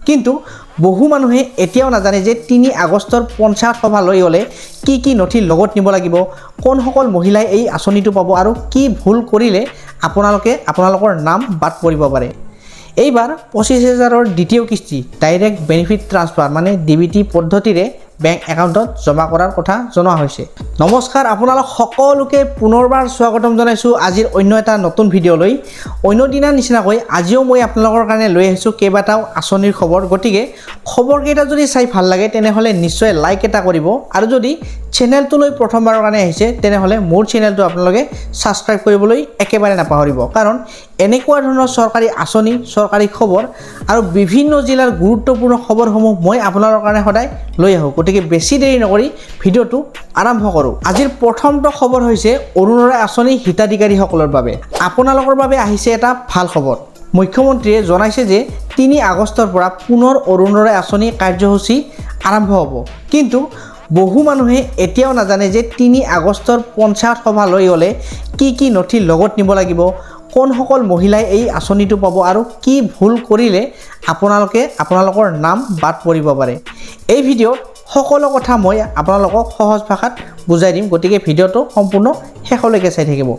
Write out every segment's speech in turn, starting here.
কিন্তু বহু মানুহে এতিয়াও নাজানে যে ৩ আগষ্টৰ পঞ্চায়ত সভালৈ গ'লে কি নথি লগত নিব লাগিব, কোনসকল মহিলাই এই আঁচনিটো পাব আৰু কি ভুল কৰিলে আপোনালোকৰ নাম বাদ পৰিব পাৰে। এইবাৰ ২৫,০০০ৰ দ্বিতীয় কিস্তি ডাইৰেক্ট বেনিফিট ট্ৰান্সফাৰ মানে DBT পদ্ধতিৰে বেংক একাউণ্টত জমা কৰাৰ কথা জনোৱা হৈছে। নমস্কাৰ, আপোনালোক সকলোকে পুনৰবাৰ স্বাগতম জনাইছোঁ আজিৰ অন্য এটা নতুন ভিডিঅ'লৈ। অন্য দিনাৰ নিচিনাকৈ আজিও মই আপোনালোকৰ কাৰণে লৈ আহিছোঁ কেইবাটাও আঁচনিৰ খবৰ। গতিকে খবৰকেইটা যদি চাই ভাল লাগে তেনেহ'লে নিশ্চয় লাইক এটা কৰিব, আৰু যদি চেনেলটোলৈ প্ৰথমবাৰৰ কাৰণে আহিছে তেনেহ'লে মোৰ চেনেলটো আপোনালোকে ছাবস্ক্ৰাইব কৰিবলৈ একেবাৰে নাপাহৰিব, কাৰণ এনেকুৱা ধৰণৰ চৰকাৰী আঁচনি, চৰকাৰী খবৰ আৰু বিভিন্ন জিলাৰ গুৰুত্বপূৰ্ণ খবৰসমূহ মই আপোনালোকৰ কাৰণে সদায় লৈ আহোঁ। গতিকে বেছি দেৰি নকৰি ভিডিঅ'টো আৰম্ভ কৰোঁ। আজিৰ প্ৰথমটো খবৰ হৈছে অৰুণোদয় আঁচনি হিতাধিকাৰীসকলৰ বাবে। আপোনালোকৰ বাবে আহিছে এটা ভাল খবৰ। মুখ্যমন্ত্ৰীয়ে জনাইছে যে ৩ আগষ্টৰ পৰা পুনৰ অৰুণোদয় আঁচনি কাৰ্যসূচী আৰম্ভ হ'ব। কিন্তু বহু মানুহে এতিয়াও নাজানে যে ৩ আগষ্টৰ পঞ্চায়ত সভালৈ গ'লে কি নথি লগত নিব লাগিব, কোনসকল মহিলাই এই আঁচনিটো পাব আৰু কি ভুল কৰিলে আপোনালোকৰ নাম বাদ পৰিব পাৰে। এই ভিডিঅ'ত সকলো কথা মই আপোনালোকক সহজ ভাষাত বুজাই দিম, গতিকে ভিডিঅ'টো সম্পূৰ্ণ শেষলৈকে চাই থাকিব।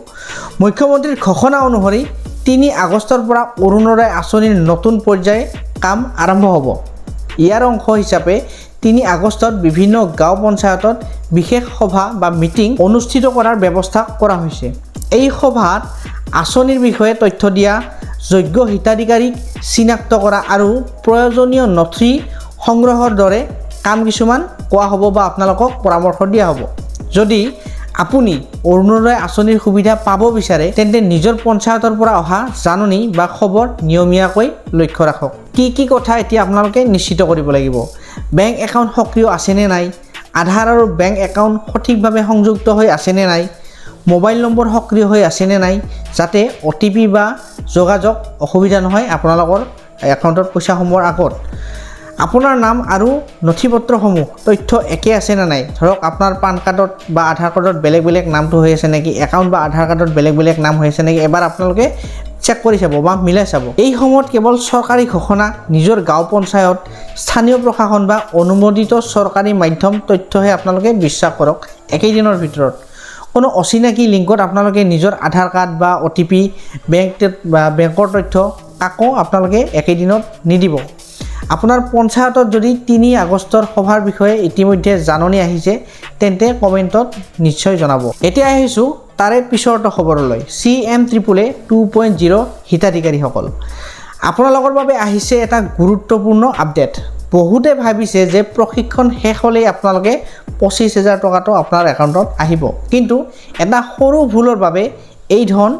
মুখ্যমন্ত্ৰীৰ ঘোষণা অনুসৰি ৩ আগষ্টৰ পৰা অৰুণোদয় আঁচনিৰ নতুন পৰ্যায় কাম আৰম্ভ হ'ব। ইয়াৰ অংশ হিচাপে ৩ আগষ্টত বিভিন্ন গাঁও পঞ্চায়তত বিশেষ সভা বা মিটিং অনুষ্ঠিত কৰাৰ ব্যৱস্থা কৰা হৈছে। এই সভাত আঁচনিৰ বিষয়ে তথ্য দিয়া, যোগ্য হিতাধিকাৰীক চিনাক্ত কৰা আৰু প্ৰয়োজনীয় নথি সংগ্ৰহৰ দৰে কাম কিছুমান কোৱা হ'ব বা আপোনালোকক পৰামৰ্শ দিয়া হ'ব। যদি আপুনি অৰুণোদয় আঁচনিৰ সুবিধা পাব বিচাৰে তেন্তে নিজৰ পঞ্চায়তৰ পৰা অহা জাননী বা খবৰ নিয়মীয়াকৈ লক্ষ্য ৰাখক। কি কথা এতিয়া আপোনালোকে নিশ্চিত কৰিব লাগিব। বেংক একাউণ্ট সক্ৰিয় আছেনে নাই, আধাৰ আৰু বেংক একাউণ্ট সঠিকভাৱে সংযুক্ত হৈ আছেনে নাই, মোবাইল নম্বৰ সক্ৰিয় হৈ আছেনে নাই, যাতে OTP বা যোগাযোগ অসুবিধা নহয় আপোনালোকৰ একাউণ্টত পইচা সোমোৱাৰ আগত। আপোনাৰ নাম আৰু নথিপত্ৰসমূহ তথ্য একে আছে নে নাই, ধৰক আপোনাৰ পান কাৰ্ডত বা আধাৰ কাৰ্ডত বেলেগ নামটো হৈ আছে নেকি, একাউণ্ট বা আধাৰ কাৰ্ডত বেলেগ নাম হৈ আছে নেকি, এবাৰ আপোনালোকে চেক কৰি চাব বা মিলাই চাব। এই সময়ত কেৱল চৰকাৰী ঘোষণা, নিজৰ গাঁও পঞ্চায়ত, স্থানীয় প্ৰশাসন বা অনুমোদিত চৰকাৰী মাধ্যম তথ্যহে আপোনালোকে বিশ্বাস কৰক। একেদিনৰ ভিতৰত কোনো অচিনাকি লিংকত আপোনালোকে নিজৰ আধাৰ কাৰ্ড বা OTP বেংকৰ তথ্য কাকো আপোনালোকে একেদিনত নিদিব। আপোনাৰ পঞ্চায়তত যদি ৩ আগষ্টৰ সভাৰ বিষয়ে ইতিমধ্যে জাননী আহিছে তেন্তে কমেণ্টত নিশ্চয় জনাব। এতিয়া আহিছোঁ তাৰে পিছৰটো খবৰলৈ। CMAAA 2.0 হিতাধিকাৰীসকল, আপোনালোকৰ বাবে আহিছে এটা গুৰুত্বপূৰ্ণ আপডেট। বহুতে ভাবিছে যে প্ৰশিক্ষণ শেষ হ'লেই আপোনালোকে ২৫,০০০ টকাটো আপোনাৰ একাউণ্টত আহিব, কিন্তু এটা সৰু ভুলৰ বাবে এই ধন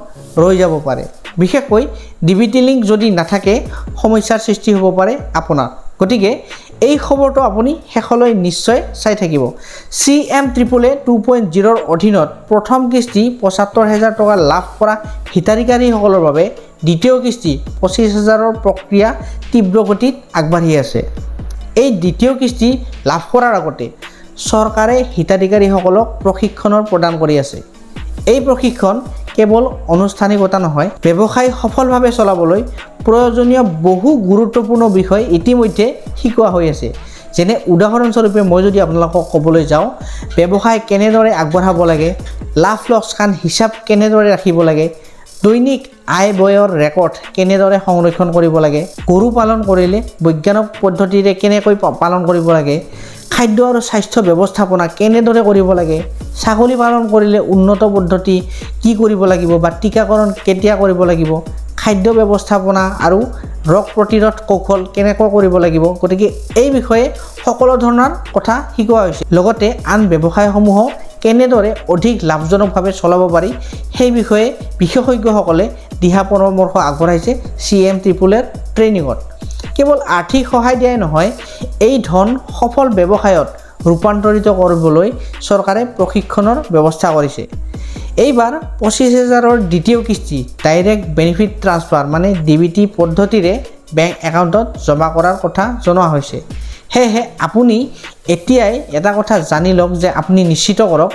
ৰৈ যাব পাৰে। বিশেষকৈ DBT লিংক যদি নাথাকে সমস্যাৰ সৃষ্টি হ'ব পাৰে আপোনাৰ। গতিকে এই খবৰটো আপুনি শেষলৈ নিশ্চয় চাই থাকিব। CMAAA 2.0ৰ অধীনত প্ৰথম কিস্তি ৭৫,০০০ টকা লাভ কৰা হিতাধিকাৰীসকলৰ বাবে দ্বিতীয় কিস্তি ২৫,০০০ৰ প্ৰক্ৰিয়া তীব্ৰ গতিত আগবাঢ়ি আছে। এই দ্বিতীয় কিস্তি লাভ কৰাৰ আগতে চৰকাৰে হিতাধিকাৰীসকলক প্ৰশিক্ষণৰ প্ৰদান কৰি আছে। এই প্ৰশিক্ষণ কেৱল আনুষ্ঠানিকতা নহয়, ব্যৱসায় সফলভাৱে চলাবলৈ প্ৰয়োজনীয় বহু গুৰুত্বপূৰ্ণ বিষয় ইতিমধ্যে শিকোৱা হৈ আছে। যেনে উদাহৰণস্বৰূপে মই যদি আপোনালোকক ক'বলৈ যাওঁ, ব্যৱসায় কেনেদৰে আগবঢ়াব লাগে, লাভ লোকচান হিচাপ কেনেদৰে ৰাখিব লাগে, দৈনিক আয় ব্যয়ৰ ৰেকৰ্ড কেনেদৰে সংৰক্ষণ কৰিব লাগে, গৰু পালন কৰিলে বৈজ্ঞানিক পদ্ধতিৰে কেনেকৈ পালন কৰিব লাগে, খাদ্য আৰু স্বাস্থ্য ব্যৱস্থাপনা কেনেদৰে কৰিব লাগে, ছাগলী পালন কৰিলে উন্নত পদ্ধতি কি কৰিব লাগিব বা টীকাকৰণ কেতিয়া কৰিব লাগিব, খাদ্য ব্যৱস্থাপনা আৰু ৰোগ প্ৰতিৰোধ কৌশল কেনেকৈ কৰিব লাগিব। গতিকে এই বিষয়ে সকলো ধৰণৰ কথা শিকোৱা হৈছে। লগতে আন ব্যৱসায়সমূহক কেনেদৰে অধিক লাভজনকভাৱে চলাব পাৰি সেই বিষয়ে বিশেষজ্ঞসকলে দিহা পৰামৰ্শ আগবঢ়াইছে CMAAAৰ ট্ৰেইনিঙত। কেৱল আৰ্থিক সহায় দিয়াই নহয়, এই ধন সফল ব্যৱসায়ত ৰূপান্তৰিত কৰিবলৈ চৰকাৰে প্ৰশিক্ষণৰ ব্যৱস্থা কৰিছে। এইবাৰ ২৫,০০০ৰ দ্বিতীয় কিস্তি ডাইৰেক্ট বেনিফিট ট্ৰান্সফাৰ মানে DBT পদ্ধতিৰে বেংক একাউণ্টত জমা কৰাৰ কথা জনোৱা হৈছে। সেয়েহে আপুনি এতিয়াই এটা কথা জানি লওক যে আপুনি নিশ্চিত কৰক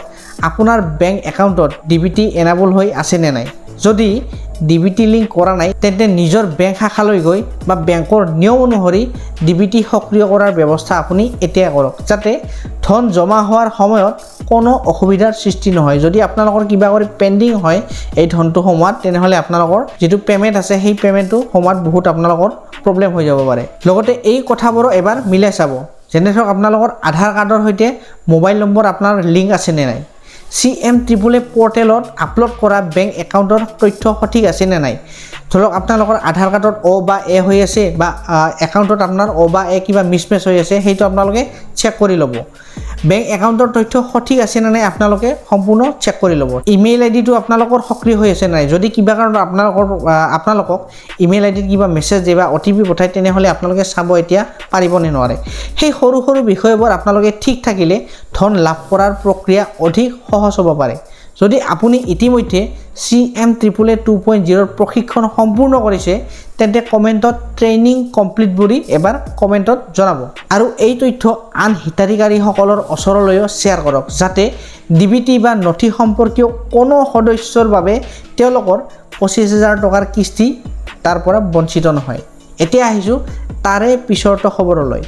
আপোনাৰ বেংক একাউণ্টত DBT এনাবল হৈ আছে নে নাই। যদি ডিবিটি লিংক কৰা নাই তেন্তে নিজৰ বেংক শাখালৈ গৈ বা বেংকৰ নিয়ম অনুসৰি ডিবিটি সক্ৰিয় কৰাৰ ব্যৱস্থা আপুনি এতিয়া কৰক যাতে ধন জমা হোৱাৰ সময়ত কোনো অসুবিধাৰ সৃষ্টি নহয়। যদি আপোনালোকৰ কিবা কৰি পেণ্ডিং হয় এই ধনটো সোমোৱাত তেনেহ'লে আপোনালোকৰ যিটো পে'মেণ্ট আছে সেই পে'মেণ্টটো সোমোৱাত বহুত আপোনালোকৰ প্ৰব্লেম হৈ যাব পাৰে। লগতে এই কথাবোৰো এবাৰ মিলাই চাব, যেনে ধৰক আপোনালোকৰ আধাৰ কাৰ্ডৰ সৈতে মোবাইল নম্বৰ আপোনাৰ লিংক আছেনে নাই, CMAAA পৰ্টেলত আপলোড কৰা বেংক একাউণ্টৰ তথ্য সঠিক আছেনে নাই। ধৰক আপোনালোকৰ আধাৰ কাৰ্ডত O বা A হৈ আছে বা একাউণ্টত আপোনাৰ O বা A কিবা মিছমেচ হৈ আছে সেইটো আপোনালোকে চেক কৰি ল'ব। বেংক একাউণ্টৰ তথ্য সঠিক আছেনে নাই আপোনালোকে সম্পূৰ্ণ চেক কৰি ল'ব। ইমেইল আইডিটো আপোনালোকৰ সক্ৰিয় হৈ আছে নাই, যদি কিবা কাৰণত আপোনালোকক ইমেইল আইডিত কিবা মেছেজ দিয়ে বা OTP পঠায় তেনেহ'লে আপোনালোকে চাব এতিয়া পাৰিবনে নোৱাৰে। সেই সৰু সৰু বিষয়বোৰ আপোনালোকে ঠিক থাকিলে ধন লাভ কৰাৰ প্ৰক্ৰিয়া অধিক সহজ হ'ব পাৰে। যদি আপুনি ইতিমধ্যে CMAAA 2.0 প্ৰশিক্ষণ সম্পূৰ্ণ কৰিছে তেন্তে কমেণ্টত ট্ৰেইনিং কমপ্লিট বুলি এবাৰ কমেণ্টত জনাব আৰু এই তথ্য আন হিতাধিকাৰীসকলৰ ওচৰলৈও শ্বেয়াৰ কৰক যাতে ডিবিটি বা নথি সম্পৰ্কীয় কোনো সদস্যৰ বাবে তেওঁলোকৰ 25,000 টকাৰ কিস্তি তাৰ পৰা বঞ্চিত নহয়। এতিয়া আহিছোঁ তাৰে পিছৰটো খবৰলৈ।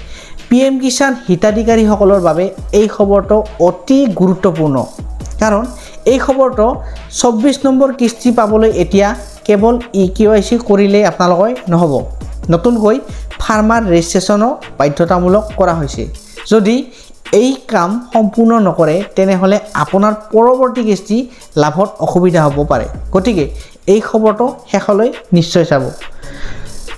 PM কিষাণ হিতাধিকাৰীসকলৰ বাবে এই খবৰটো অতি গুৰুত্বপূৰ্ণ, কাৰণ এই খবৰটো 24 নম্বৰ কিস্তি পাবলৈ এতিয়া কেৱল EKYC কৰিলেই আপোনালোকে নহ'ব, নতুনকৈ ফাৰ্মাৰ ৰেজিষ্ট্ৰেশ্যনো বাধ্যতামূলক কৰা হৈছে। যদি এই কাম সম্পূৰ্ণ নকৰে তেনেহ'লে আপোনাৰ পৰৱৰ্তী কিস্তি লাভত অসুবিধা হ'ব পাৰে। গতিকে এই খবৰটো শেষলৈ নিশ্চয় চাব।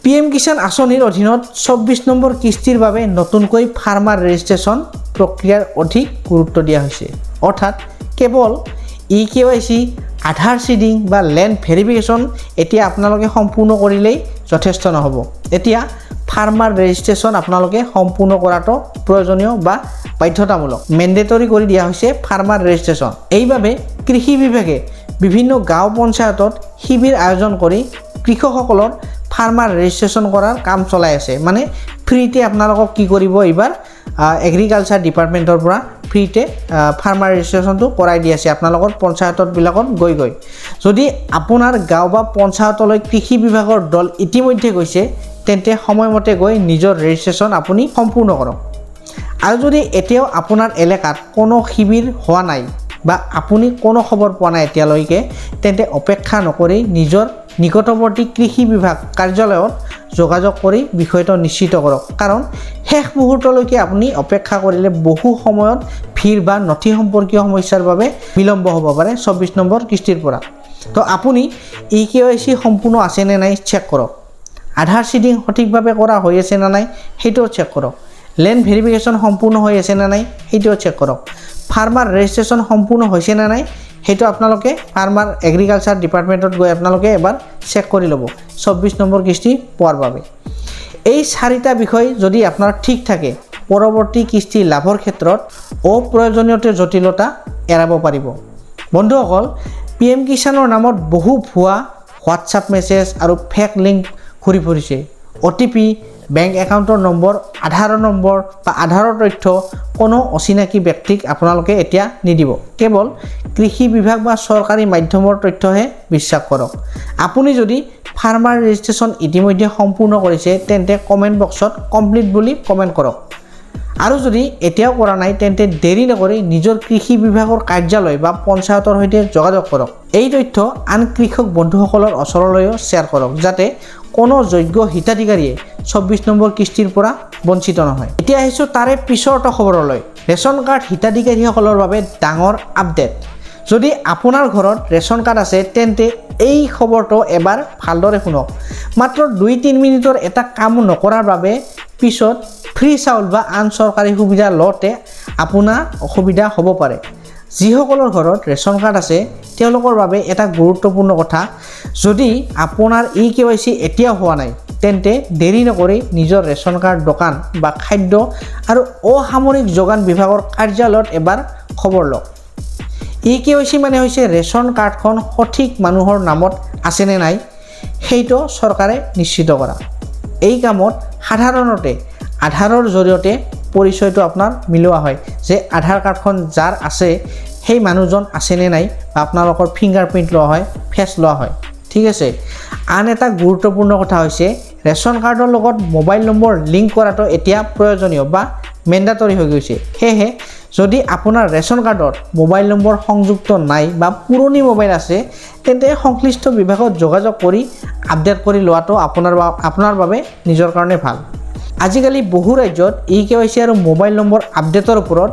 PM কিষাণ আঁচনিৰ অধীনত 24 নম্বৰ কিস্তিৰ বাবে নতুনকৈ ফাৰ্মাৰ ৰেজিষ্ট্ৰেশ্যন প্ৰক্ৰিয়াৰ অধিক গুৰুত্ব দিয়া হৈছে। অৰ্থাৎ কেৱল EKYC, আধাৰ চিডিং বা লেণ্ড ভেৰিফিকেশ্যন এতিয়া আপোনালোকে সম্পূৰ্ণ কৰিলেই যথেষ্ট নহ'ব। এতিয়া ফাৰ্মাৰ ৰেজিষ্ট্ৰেশ্যন আপোনালোকে সম্পূৰ্ণ কৰাটো প্ৰয়োজনীয় বা বাধ্যতামূলক, মেণ্ডেটৰী কৰি দিয়া হৈছে ফাৰ্মাৰ ৰেজিষ্ট্ৰেশ্যন। এইবাবে কৃষি বিভাগে বিভিন্ন গাঁও পঞ্চায়তত শিবিৰ আয়োজন কৰি কৃষকসকলৰ ফাৰ্মাৰ ৰেজিষ্ট্ৰেশ্যন কৰাৰ কাম চলাই আছে। মানে ফ্ৰীতে আপোনালোকক কি কৰিব, এইবাৰ এগ্ৰিকালচাৰ ডিপাৰ্টমেণ্টৰ পৰা ফ্ৰীতে ফাৰ্মাৰ ৰেজিষ্ট্ৰেশ্যনটো কৰাই দি আছে আপোনালোকৰ পঞ্চায়তবিলাকত গৈ। যদি আপোনাৰ গাঁও বা পঞ্চায়তলৈ কৃষি বিভাগৰ দল ইতিমধ্যে গৈছে তেন্তে সময়মতে গৈ নিজৰ ৰেজিষ্ট্ৰেশ্যন আপুনি সম্পূৰ্ণ কৰক। আৰু যদি এতিয়াও আপোনাৰ এলেকাত কোনো শিবিৰ হোৱা নাই বা আপুনি কোনো খবৰ পোৱা নাই এতিয়ালৈকে তেন্তে অপেক্ষা নকৰি নিজৰ নিকটৱৰ্তী কৃষি বিভাগ কাৰ্যালয়ত যোগাযোগ কৰি বিষয়টো নিশ্চিত কৰক, কাৰণ শেষ মুহূৰ্তলৈকে আপুনি অপেক্ষা কৰিলে বহু সময়ত ভিৰ বা নথি সম্পৰ্কীয় সমস্যাৰ বাবে বিলম্ব হ'ব পাৰে 24 নম্বৰ কিস্তিৰ পৰা। তো আপুনি EKYC সম্পূৰ্ণ আছেনে নাই চেক কৰক, আধাৰ চিডিং সঠিকভাৱে কৰা হৈ আছে নে নাই সেইটোও চেক কৰক, লেণ্ড ভেৰিফিকেশ্যন সম্পূৰ্ণ হৈ আছে নে নাই সেইটোও চেক কৰক, ফাৰ্মাৰ ৰেজিষ্ট্ৰেশ্যন সম্পূৰ্ণ হৈছে নে নাই সেইটো আপোনালোকে ফাৰ্মাৰ এগ্ৰিকালচাৰ ডিপাৰ্টমেণ্টত গৈ আপোনালোকে এবাৰ চেক কৰি ল'ব 24 নম্বৰ কিস্তি পোৱাৰ বাবে। এই 4টা বিষয় যদি আপোনাৰ ঠিক থাকে পৰৱৰ্তী কিস্তি লাভৰ ক্ষেত্ৰত অপ্ৰয়োজনীয় জটিলতা এৰাব পাৰিব। বন্ধুসকল, PM কিষাণৰ নামত বহু ভুৱা হোৱাটছআপ মেছেজ আৰু ফেক লিংক ঘূৰি ফুৰিছে। OTP, বেংক একাউণ্টৰ নম্বৰ, আধাৰৰ নম্বৰ বা আধাৰৰ তথ্য কোনো অচিনাকি ব্যক্তিক আপোনালোকে এতিয়া নিদিব। কেৱল কৃষি বিভাগ বা চৰকাৰী মাধ্যমৰ তথ্যহে বিশ্বাস কৰক। আপুনি যদি ফাৰ্মাৰ ৰেজিষ্ট্ৰেশ্যন ইতিমধ্যে সম্পূৰ্ণ কৰিছে তেন্তে কমেণ্ট বক্সত কমপ্লিট বুলি কমেণ্ট কৰক। আৰু যদি এতিয়াও কৰা নাই তেন্তে দেৰি নকৰি নিজৰ কৃষি বিভাগৰ কাৰ্যালয় বা পঞ্চায়তৰ সৈতে যোগাযোগ কৰক। এই তথ্য আন কৃষক বন্ধুসকলৰ ওচৰলৈও শ্বেয়াৰ কৰক যাতে কোনো যোগ্য হিতাধিকাৰীয়ে 24 নম্বৰ কিস্তিৰ পৰা বঞ্চিত নহয়। এতিয়া আহিছোঁ তাৰে পিছৰটো খবৰলৈ। ৰেচন কাৰ্ড হিতাধিকাৰীসকলৰ বাবে ডাঙৰ আপডেট। যদি আপোনাৰ ঘৰত ৰেচন কাৰ্ড আছে তেন্তে এই খবৰটো এবাৰ ভালদৰে শুনক। মাত্ৰ 2-3 মিনিটৰ এটা কাম নকৰাৰ বাবে পিছত ফ্ৰী চাউল বা আন চৰকাৰী সুবিধা লওঁতে আপোনাৰ অসুবিধা হ'ব পাৰে। যিসকলৰ ঘৰত ৰেচন কাৰ্ড আছে তেওঁলোকৰ বাবে এটা গুৰুত্বপূৰ্ণ কথা, যদি আপোনাৰ EKYC এতিয়াও হোৱা নাই তেন্তে দেৰি নকৰি নিজৰ ৰেচন কাৰ্ড দোকান বা খাদ্য আৰু অসামৰিক যোগান বিভাগৰ কাৰ্যালয়ত এবাৰ খবৰ লওক। EKYC মানে হৈছে ৰেচন কাৰ্ডখন সঠিক মানুহৰ নামত আছেনে নাই সেইটো চৰকাৰে নিশ্চিত কৰা। এই কামত সাধাৰণতে আধাৰৰ জৰিয়তে পৰিচয়টো আপোনাৰ মিলোৱা হয়, যে আধাৰ কাৰ্ডখন যাৰ আছে সেই মানুহজন আছেনে নাই বা আপোনালোকৰ ফিংগাৰপ্ৰিণ্ট লোৱা হয়, ফেচ লোৱা হয়। ঠিক আছে। আন এটা গুৰুত্বপূৰ্ণ কথা হৈছে ৰেচন কাৰ্ডৰ লগত মোবাইল নম্বৰ লিংক কৰাটো এতিয়া প্ৰয়োজনীয় বা মেণ্ডাটৰী হৈ গৈছে। সেয়েহে যদি আপোনাৰ ৰেচন কাৰ্ডত মোবাইল নম্বৰ সংযুক্ত নাই বা পুৰণি মোবাইল আছে তেন্তে সংশ্লিষ্ট বিভাগত যোগাযোগ কৰি আপডেট কৰি লোৱাটো আপোনাৰ বাবে নিজৰ কাৰণে ভাল। আজিকালি বহু ৰাজ্যত eKYC আৰু মোবাইল নম্বৰ আপডেটৰ ওপৰত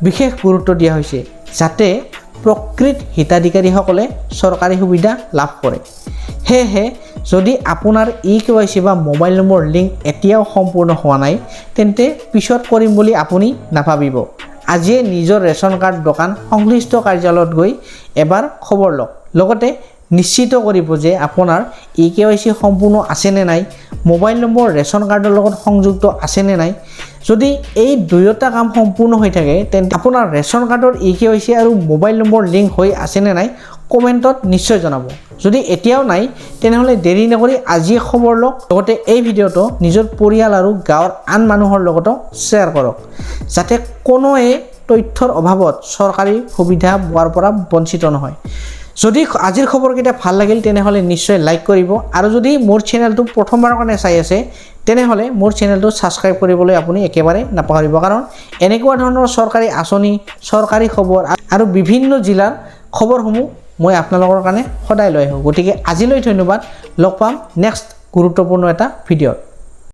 বিশেষ গুৰুত্ব দিয়া হৈছে যাতে প্ৰকৃত হিতাধিকাৰীসকলে চৰকাৰী সুবিধা লাভ কৰে। সেয়েহে যদি আপোনাৰ eKYC বা মোবাইল নম্বৰ লিংক এতিয়াও সম্পূৰ্ণ হোৱা নাই তেন্তে পিছত কৰিম বুলি আপুনি নাভাবিব। আজিয়ে নিজৰ ৰেচন কাৰ্ড দোকান সংশ্লিষ্ট কাৰ্যালয়ত গৈ এবাৰ খবৰ লওক। লগতে নিশ্চিত কৰিব যে আপোনাৰ eKYC সম্পূৰ্ণ আছেনে নাই, মোবাইল নম্বৰ ৰেচন কাৰ্ডৰ লগত সংযুক্ত আছেনে নাই। যদি এই দুয়োটা কাম সম্পূৰ্ণ হৈ থাকে তেন্তে আপোনাৰ ৰেচন কাৰ্ডৰ eKYC আৰু মোবাইল নম্বৰ লিংক হৈ আছেনে নাই কমেণ্টত নিশ্চয় জনাব। যদি এতিয়াও নাই তেনেহ'লে দেৰি নকৰি আজিয়ে খবৰ লওক। লগতে এই ভিডিঅ'টো নিজৰ পৰিয়াল আৰু গাঁৱৰ আন মানুহৰ লগতো শ্বেয়াৰ কৰক যাতে কোনোৱে তথ্যৰ অভাৱত চৰকাৰী সুবিধা পোৱাৰ পৰা বঞ্চিত নহয়। যদি আজিৰ খবৰকেইটা ভাল লাগিল তেনেহ'লে নিশ্চয় লাইক কৰিব আৰু যদি মোৰ চেনেলটো প্ৰথমবাৰৰ কাৰণে চাই আছে তেনেহ'লে মোৰ চেনেলটো ছাবস্ক্ৰাইব কৰিবলৈ আপুনি একেবাৰে নাপাহৰিব, কাৰণ এনেকুৱা ধৰণৰ চৰকাৰী আঁচনি, চৰকাৰী খবৰ আৰু বিভিন্ন জিলাৰ খবৰসমূহ মই আপোনালোকৰ কাৰণে সদায় লৈ আহোঁ। গতিকে আজিলৈ ধন্যবাদ, লগ পাম নেক্সট গুৰুত্বপূৰ্ণ এটা ভিডিঅ'ত।